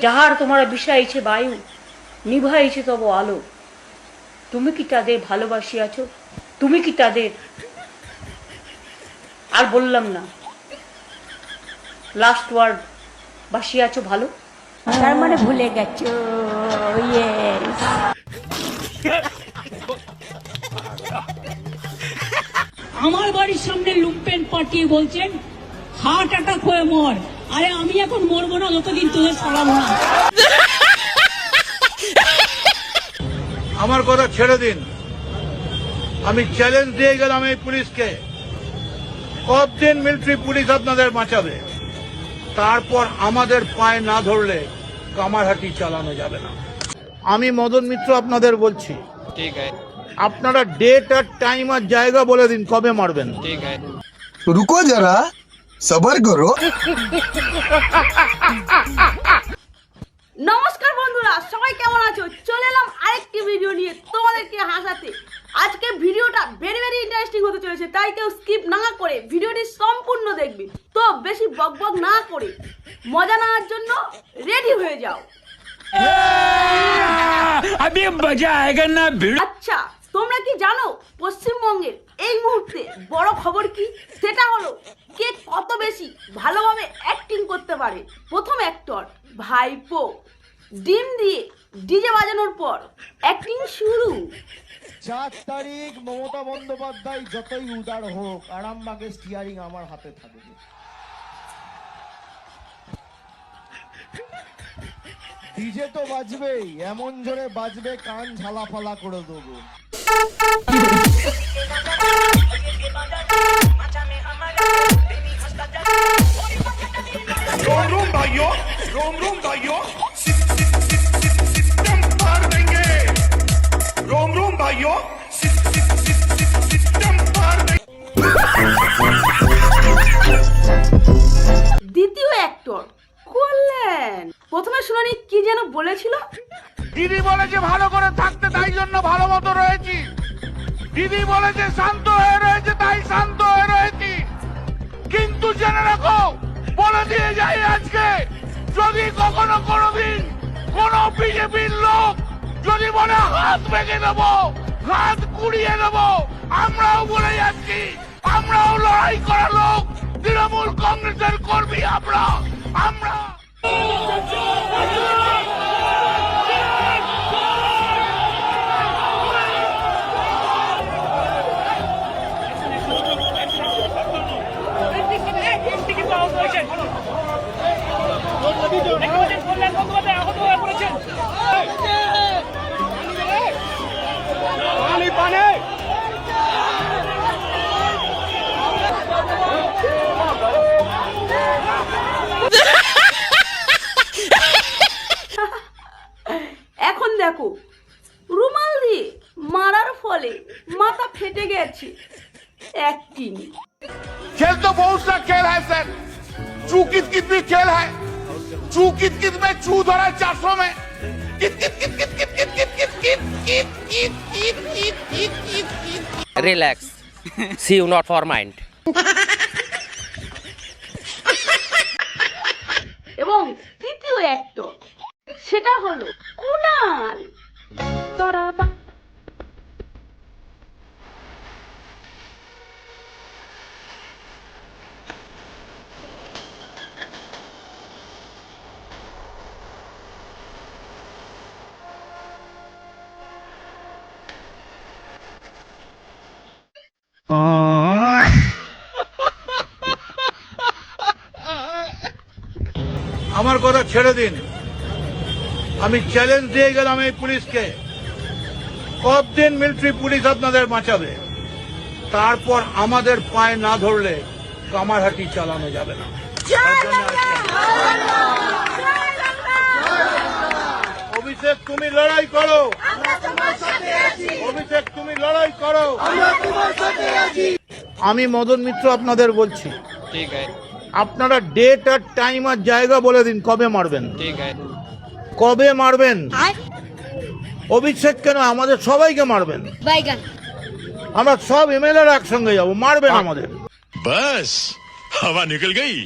যাহার তোমার বিষাইছে বায়ু, নিভাইছে তব আলো, তুমি কি তাদের ভালোবাসিয়াছ? তুমি কি তাদের, আর বললাম না, লাস্ট ওয়ার্ড বাসিয়াছ ভালো? তার মানে ভুলে গেছো? ইয়েস। আমার বাড়ির সামনে লুম্পেন পাঠিয়ে বলছেন হার্ট অ্যাটাক হয়ে মর। আরে আমি এখন মরবো না যতদিন তোদের সরাবো না। আমার কথা ছেড়ে দিন, আমি চ্যালেঞ্জ দিয়ে গেলাম এই পুলিশকে, কতদিন মিলিটারি পুলিশ আপনাদের বাঁচাবে? তারপর আমাদের পায়ে না ধরলে কামারহাটি চালানো যাবে না। আমি মদন মিত্র আপনাদের বলছি, ठीक है আপনারা ডেট আর টাইম আর জায়গা বলে দিন কবে মারবেন। ठीक है रुको जरा सबर करो। নমস্কার বন্ধুরা, সবাই কেমন আছো? চলে এলাম আরেকটি ভিডিও নিয়ে তোমাদেরকে হাসাতে। আজকে ভিডিওটা ভেরি ভেরি ইন্টারেস্টিং হতে চলেছে, তাই কেউ স্কিপ না করে ভিডিওটি সম্পূর্ণ দেখবে। তো বেশি বকবক না করে মজা নেওয়ার জন্য রেডি হয়ে যাও। अभी मजा आएगा ना भिड़। আচ্ছা, তোমরা কি জানো পশ্চিমবঙ্গের এই মুহূর্তে বড় খবর কি? সেটা হলো কে কত বেশি ভালোভাবে অ্যাক্টিং করতে পারে। প্রথম অ্যাক্টর ভাইপো, ডিম দিয়ে ডিজে বাজানোর পর অ্যাক্টিং শুরু। 4 তারিখ মমতা বন্দ্যোপাধ্যায় যতই উদার হোক, আরামবাগের স্টিয়ারিং আমার হাতে থাকবে। ডিজে তো বাজবেই, এমন জোরে বাজবে কান ঝালাফালা করে দেবো। रोम भाइयों सिस्टम पार देंगे। रोम भाइयों सिस्टम पार देंगे। দ্বিতীয় অ্যাক্টর কল্যাণ। প্রথমে শুনানি কি যেন বলেছিল? দিদি বলেছে ভালো করে থাকতে, তাই জন্য ভালো মতো রয়েছি। দিদি বলেছে শান্ত হয়ে রয়েছে, তাই শান্ত হয়ে রয়েছি। কিন্তু জেনে রাখো, বলে দিয়ে যাই আজকে, যদি কখনো কোনোদিন কোন বিজেপির লোক যদি বলে হাত ভেঙে দেবো, হাত কুড়িয়ে দেবো, আমরাও বলে যাচ্ছি, আমরাও লড়াই করা লোক, তৃণমূল কংগ্রেসের কর্মী আমরা। এখন দেখো, রুমাল দিয়ে মারার ফলে মাথা ফেটে গেছে। অ্যাক্টিং। खेल तो बहुत सा खेल है सर, चू कित कित भी खेल है। चू कित कित में चू धरा 400 में। कित कित कित कित कित कित कित कित कित कित कित कित कित कित कित कित। Relax. See you not for mind. এবং তৃতীয় অ্যাক্টর, সেটা হলো কুনাল। আমার কথা ছেড়ে দিন, আমি চ্যালেঞ্জ দিয়ে গেলাম এই পুলিশকে, কতদিন মিলিটারি পুলিশ আপনাদের বাঁচাবে? তারপর আমাদের পায়ে না ধরলে কামারহাটি চালানো যাবে না। অভিষেক তুমি লড়াই করো, অভিষেক তুমি লড়াই করো। আমি মদন মিত্র আপনাদের বলছি, ठीक है আপনারা ডেট আর টাইম আর জায়গা বলে দিন কবে মারবেন। ठीक है কবে মারবেন? অভিষেক কেন, আমাদের সবাইকে মারবেন। আমরা সব এমএলএরা একসঙ্গে যাবো, মারবেন আমাদের। बस हवा निकल गई।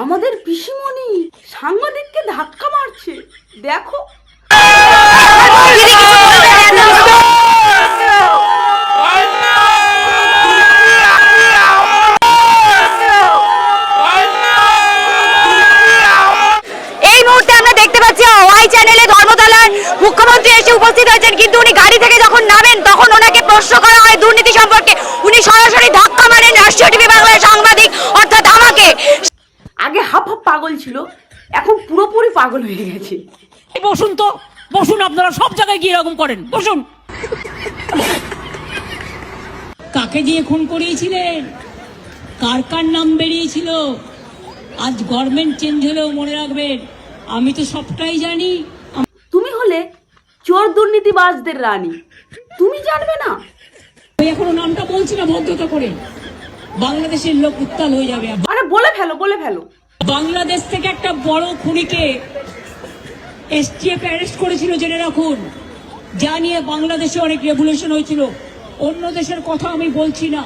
আমাদের পিসিমণি সাংবাদিককে ধাক্কা মারছে, দেখো। এই মুহূর্তে আমরা দেখতে পাচ্ছি ওয়াই চ্যানেলে ধর্মতলার মুখ্যমন্ত্রী এসে উপস্থিত হয়েছেন, কিন্তু উনি গাড়ি থেকে যখন নামেন তখন ওনাকে প্রশ্ন করা হয় দুর্নীতি সম্পর্কে। উনি সরাসরি ধাক্কা মারেন রাষ্ট্রীয় টিভি বাংলার সাংবাদিক অর্থাৎ আমাকে। আগে হাফ হাফ পাগল ছিল, এখন পুরোপুরি পাগল হয়ে গেছে। এই বসুন তো, বসুন, আপনারা সব জায়গায় গিয়ে এরকম করেন, বসুন। কাকে দিয়ে খুন করিয়েছিলেন, কার কার নাম বেরিয়েছিল, আজ গভর্নমেন্ট চেঞ্জ হলেও মনে রাখবেন আমি তো সবটাই জানি। তুমি হলে চোর দুর্নীতিবাজদের রানী, তুমি জানবে না? আমি এখনো নামটা বলছি না, ভদ্রতা করে, বাংলাদেশের লোক উত্তাল হয়ে যাবে। আরে বলে ফেলো, বলে ফেলো। বাংলাদেশ থেকে একটা বড় খুনিকে এসটিএফ অ্যারেস্ট করেছিল, জেনে রাখুন। যা নিয়ে বাংলাদেশে অনেক রেভুলেশন হয়েছিল। অন্য দেশের কথা আমি বলছি না,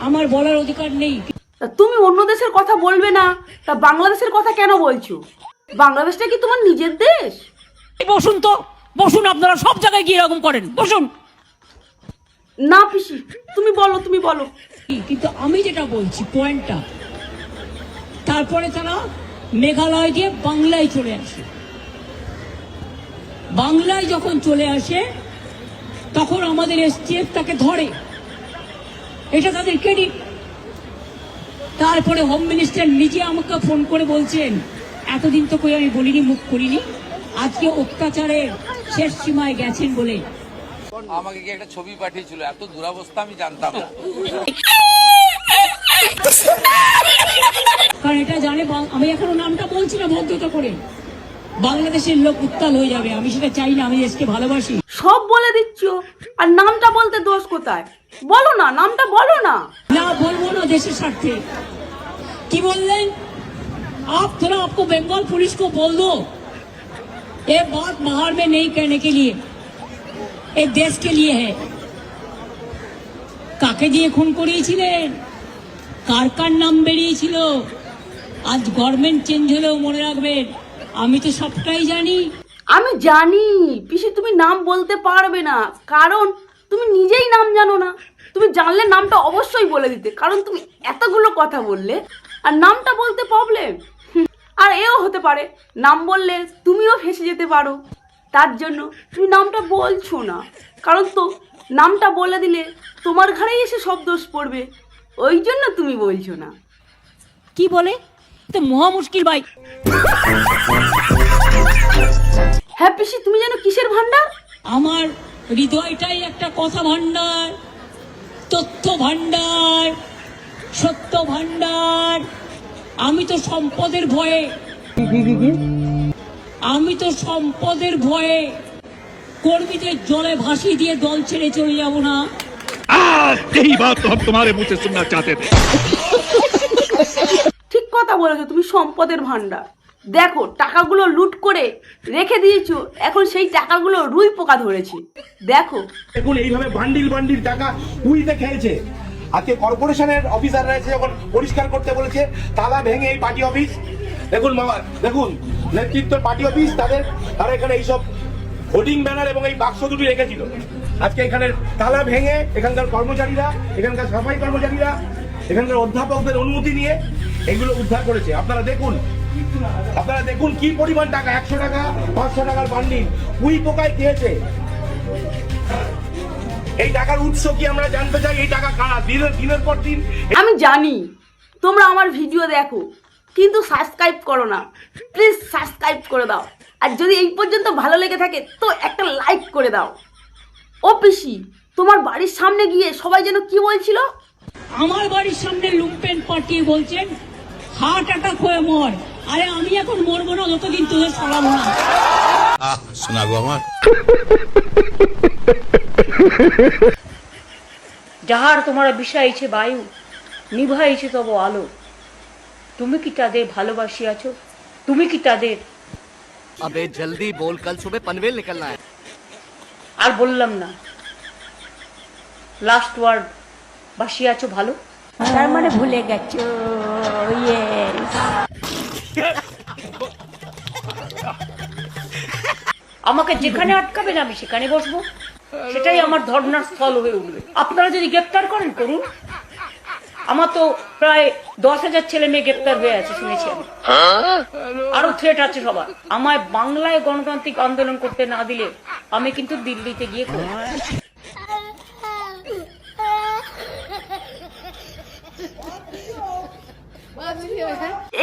আমার বলার অধিকার নেই। তা তুমি অন্য দেশের কথা বলবে না, তা বাংলাদেশের কথা কেন বলছো? বাংলাদেশটা কি তোমার নিজের দেশ? এই বসুন তো, বসুন, আপনারা সব জায়গায় গিয়ে এরকম করেন, বসুন। না পিসি, তুমি বলো, তুমি বলো। কিন্তু আমি যেটা বলছি পয়েন্টটা, তারপরে তারা মেঘালয় দিয়ে বাংলায় চলে আসে। বাংলায় যখন চলে আসে তখন আমাদের এসটিএফ তাকে ধরে, এটা তাদের ক্রেডিট। তারপরে হোম মিনিস্টার নিজে আমাকে ফোন করে বলছেন, এতদিন তো কই আমি বলিনি, মুখ করিনি, আজকে অত্যাচারের শেষ সীমায় গেছেন বলে আমাকে কি একটা ছবি পাঠিয়েছিল, এত দুরবস্থা আমি জানতাম না। কারণ এটা জানে, আমি এখনো নামটা বলছি না, ভদ্রতা করে, বাংলাদেশের লোক উত্তাল হয়ে যাবে। আমি সেটা চাই না, আমি দেশকে ভালোবাসি। সব বলে দিচ্ছ, আর নামটা বলতে দোষ কোথায়? বলো না, নামটা বলো না। না বলবো না, দেশের স্বার্থে। কি বললেন आप? थोड़ा आपको बंगाल पुलिस को बोल दो, ये बात बाहर में नहीं कहने के लिए, ये देश के लिए है। কাকে দিয়ে খুন করিয়েছিলেন, কার কার নাম বেরিয়েছিল, আজ গভর্নমেন্ট চেঞ্জ হলেও মনে রাখবেন আমি তো সবটাই জানি। আমি জানি পিসি তুমি নাম বলতে পারবে না, কারণ তুমি নিজেই নাম জানো না। তুমি জানলে নামটা অবশ্যই বলে দিতে, কারণ তুমি এতগুলো কথা বললে আর নামটা বলতে প্রবলেম। আর এও হতে পারে নাম বললে তুমিও ফেঁসে যেতে পারো, তার জন্য তুমি নামটা বলছো না। কারণ তো নামটা বলে দিলে তোমার ঘরেই এসে সব দোষ পড়বে, ওই জন্য তুমি বলছো না। কি বলে তো মহা মুশকিল ভাই। হ্যাঁ পিসি, তুমি জানো কিসের ভান্ডার? আমার হৃদয়টাই একটা কথা ভান্ডার, তথ্য ভান্ডার, সত্য ভান্ডার। আমি তো সম্পদের ভয়ে, আমি তো সম্পদের ভয়ে কর্মীদের জলে ভাসিয়ে দিয়ে দল ছেড়ে চলে যাব না। यही बात तो हम तुम्हारे मुंह से सुनना चाहते थे। ঠিক কথা বলেছো, তুমি সম্পদের ভান্ডার। দেখো টাকাগুলো লুট করে রেখে দিয়েছো, এখন সেই টাকাগুলো রুই পোকা ধরেছে। দেখো দেখুন এইভাবে বান্ডিল বান্ডিল টাকা উইতে খেয়েছে। আজকে কর্পোরেশনের অফিসাররা এসে যখন পরিষ্কার করতে বলেছে, তালা ভেঙে এই পার্টি অফিস, দেখুন মামা, দেখুন নেতৃত্ব পার্টি অফিস, তারা এখানে এইসব হোর্ডিং ব্যানার এবং এই বাক্স দুটি রেখেছিল। আজকে এখানে তালা ভেঙে এখানকার কর্মচারীরা, এখানকার সাফাই কর্মচারীরা, এখানকার অধ্যাপকদের অনুমতি নিয়ে এগুলো উদ্ধার করেছে। আপনারা দেখুন কি পরিমাণ টাকা, 100 টাকা 500 টাকার বান্ডিল উই পোকায় খেয়েছে। এই টাকার উৎস কি আমরা জানতে চাই? এই টাকা কারা? দিনের পর দিন আমি জানি তোমরা আমার ভিডিও দেখো, কিন্তু সাবস্ক্রাইব করো না। প্লিজ সাবস্ক্রাইব করে দাও, আর যদি এই পর্যন্ত ভালো লেগে থাকে তো একটা লাইক করে দাও। ও পিসি, তোমার বাড়ির সামনে গিয়ে সবাই যেন কি বলছিল? আমার বাড়ির সামনে লুম্পেন পাঠিয়ে বলছেন হার্ট অ্যাটাক হয়ে মর। আরে আমি এখন মরবো না যতদিন তোদের সরাবো না। শোনা গো আমার। যাহার তোমার বিষাইছে বায়ু, নিভাইছে তব আলো, তুমি কি তাদের ভালোবাসিয়াছ? তুমি কি তাদের? अबे जल्दी बोल, कल सुबह पनवेल निकलना है। আর বললাম না, লাস্ট ওয়ার্ড, বাসিয়াছ ভালো। তার মানে ভুলে গেছো? ইয়েস। আমাকে যেখানে আটকাবেন আমি সেখানে বসবো, সেটাই আমার ধর্নার স্থল হয়ে উঠবে। আপনারা যদি গ্রেপ্তার করেন করুন। আমার তো প্রায় 10,000 ছেলে মেয়ে গ্রেপ্তার হয়ে আছে শুনেছি আমি। আরো থ্রেট আছে সবার। আমায় বাংলায় গণতান্ত্রিক আন্দোলন করতে না দিলে আমি কিন্তু দিল্লিতে গিয়ে করব।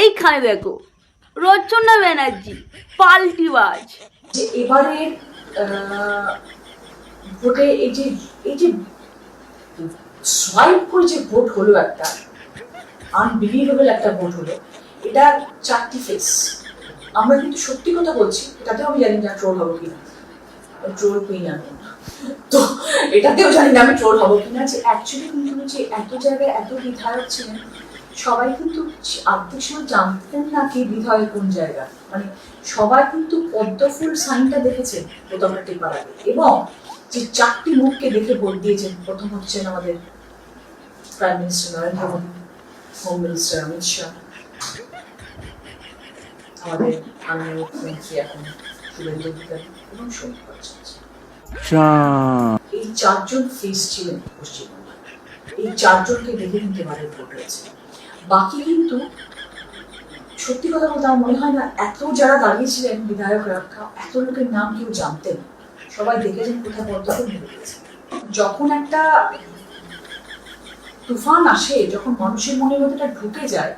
এইখানে দেখো রচনা ব্যানার্জি পাল্টিবাজ। যে এবারের ভোটে এই যে সোয়াইপ করে যে ভোট হলো, একটা আনবিলিভেবল একটা ভোট হলো, এটা 4টি ফেস। আমরা কিন্তু সত্যি কথা বলছি, এটাতেও আমি জানি না ট্রোল হবো কিনা, ট্রোল কুইন আমি না, তো এটাতেও জানি না আমি ট্রোল হবো কিনা, যে অ্যাকচুয়ালি কিন্তু যে এত জায়গায় এত বিধায়ক ছিলেন, সবাই কিন্তু আর্থিক সময় জানতেন না কি বিধায়ক কোন জায়গা, মানে সবাই কিন্তু পদ্মফুল সাইনটা দেখেছেন প্রথমে টিপার আগে, এবং যে 4টি মুখকে দেখে ভোট দিয়েছেন। প্রথম হচ্ছেন আমাদের prime minister Narendra Modi, home minister Amit Shah, আমাদের মাননীয় মুখ্যমন্ত্রী এখন শুভেন্দু অধিকারী এবং সৌমিক ভট্টাচার্য। এই 4জন ফেস ছিলেন পশ্চিমবঙ্গে। এই 4জনকে দেখে কিন্তু এবারের ভোট হয়েছে। বাকি কিন্তু সত্যি কথা বলতে আমার মনে হয় না এত যারা দাঁড়িয়েছিলেন বিধায়করা, এত লোকের নাম কেউ জানতেন। সবাই দেখেছেন কোথায় পদ্মফুল মিলে গেছে। যখন একটা তুফান আসে, যখন মানুষের মনের মধ্যে এটা ঢুকে যায়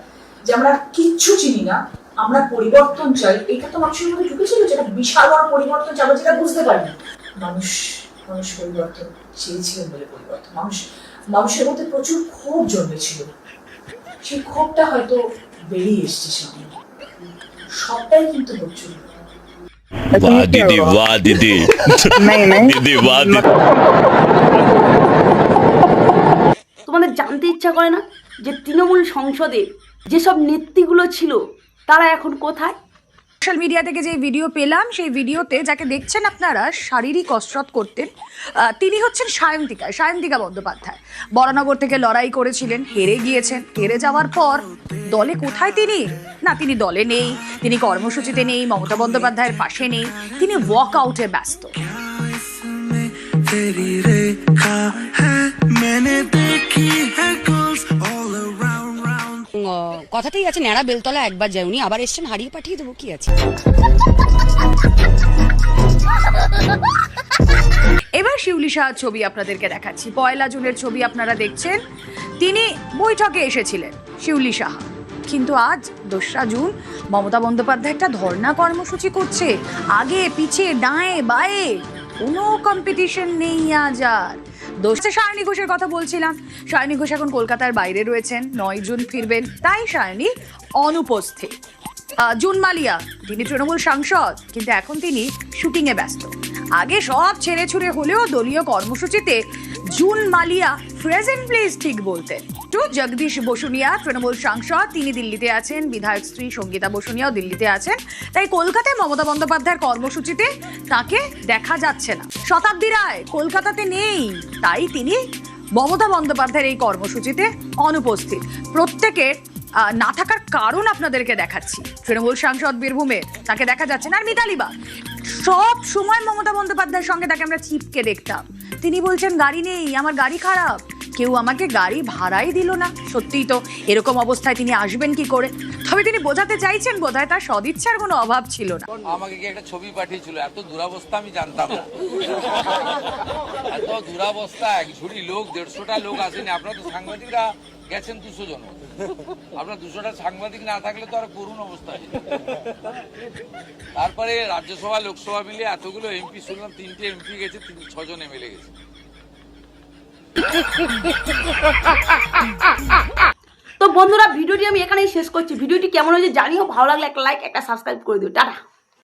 যে আমরা কিচ্ছু চিনি না, আমরা পরিবর্তন চাই, এটা তো মানুষের মধ্যে ঢুকেছিল, যেটা বিশাল বড় পরিবর্তন চাই, যেটা বুঝতে পারিনি। মানুষ পরিবর্তন চেয়েছিলেন বলে পরিবর্তন, মানুষের মধ্যে প্রচুর ক্ষোভ জন্মেছিল, সেই ক্ষোভটা হয়তো বেরিয়ে এসছে সামনে। সবটাই কিন্তু হচ্ছিল। वाह दीदी, वाह दीदी, दीदी वाह दीदी। তোমাদের জানতে ইচ্ছা করে না যে তৃণমূল সংসদে যেসব নেত্রীগুলো ছিল তারা এখন কোথায়? সোশ্যাল মিডিয়া থেকে যে ভিডিও পেলাম, সেই ভিডিওতে যাকে দেখছেন আপনারা শারীরিক কসরত করতেন, তিনি হচ্ছেন সায়ন্তিকা বন্দ্যোপাধ্যায়। বরানগর থেকে লড়াই করেছিলেন, হেরে গিয়েছেন। হেরে যাওয়ার পর দলে কোথায় তিনি? না, তিনি দলে নেই, তিনি কর্মসূচিতে নেই, মমতা বন্দ্যোপাধ্যায়ের পাশে নেই, তিনি ওয়াক আউটে ব্যস্ত। কথাতেই আছে ন্যাড়া বেলতলা একবার যায়, উনি আবার এসছেন, হারিয়ে পাঠিয়ে দেবো, কি আছে। এবার শিউলি সাহার ছবি আপনাদেরকে দেখাচ্ছি। 1 জুনের ছবি আপনারা দেখছেন। তিনি বৈঠকে এসেছিলেন শিউলি সাহা, কিন্তু আজ 2 জুন মমতা বন্দ্যোপাধ্যায় একটা ধর্ণা কর্মসূচি করছে। আগে পিছে ডায়ে বায়ে কোনো কম্পিটিশন নেই আজ আর। সায়নী ঘোষের কথা বলছিলাম। সায়নী ঘোষ এখন কলকাতার বাইরে রয়েছেন, 9 জুন ফিরবেন, তাই সায়নী অনুপস্থিত। জুন মালিয়া, তিনি তৃণমূল সাংসদ, কিন্তু এখন তিনি শুটিংয়ে ব্যস্ত। আগে সব ছেড়ে ছুড়ে হলেও দলীয় কর্মসূচিতে জুন মালিয়া প্রেজেন্ট প্লিজ ঠিক বলতেন। তো জগদীশ বসুনিয়া তৃণমূল সাংসদ, তিনি দিল্লিতে আছেন, বিধায়ক স্ত্রী সঙ্গীতা বসুনিয়াও দিল্লিতে আছেন, তাই কলকাতায় মমতা বন্দ্যোপাধ্যায়ের কর্মসূচিতে তাকে দেখা যাচ্ছে না। শতাব্দী রায় কলকাতাতে নেই, তাই তিনি মমতা বন্দ্যোপাধ্যায়ের এই কর্মসূচিতে অনুপস্থিত। প্রত্যেকের না থাকার কারণ আপনাদেরকে দেখাচ্ছি। তৃণমূল সাংসদ বীরভূমের, তাকে দেখা যাচ্ছে না। আর মিতালি বাগ, সব সময় মমতা বন্দ্যোপাধ্যায়ের সঙ্গে তাকে আমরা চিপকে দেখতাম। তিনি বলছেন গাড়ি নেই, আমার গাড়ি খারাপ, কেউ আমাকে গাড়ি ভাড়াই দিল না। সত্যিই তো, এরকম অবস্থায় তিনি আসবেন কি করে? তবে তিনি বোঝাতে চাইছেন বোধহয় তার সদিচ্ছার কোনো অভাব ছিল না। আমাকে কি একটা ছবি পাঠিয়েছিল, এত দুরাবস্থা আমি জানতাম না। এত দুরাবস্থা, এক ঝুড়ি লোক, 150টা লোক আসেনি। আপনারা তো সাংবাদিকরা গেছেন 200 জন, আপনার 200টা সাংবাদিক না থাকলে তো আর করুণ অবস্থা। তারপরে রাজ্যসভা লোকসভা মিলে এতগুলো এমপি শুনলাম, 3টে এমপি গেছে, 6 জন এমএলএ গেছে। তো বন্ধুরা, ভিডিওটি আমি এখানেই শেষ করছি। ভিডিওটি কেমন হয়েছে জানিও, ভালো লাগলে একটা লাইক, একটা সাবস্ক্রাইব করে দিও। টাটা।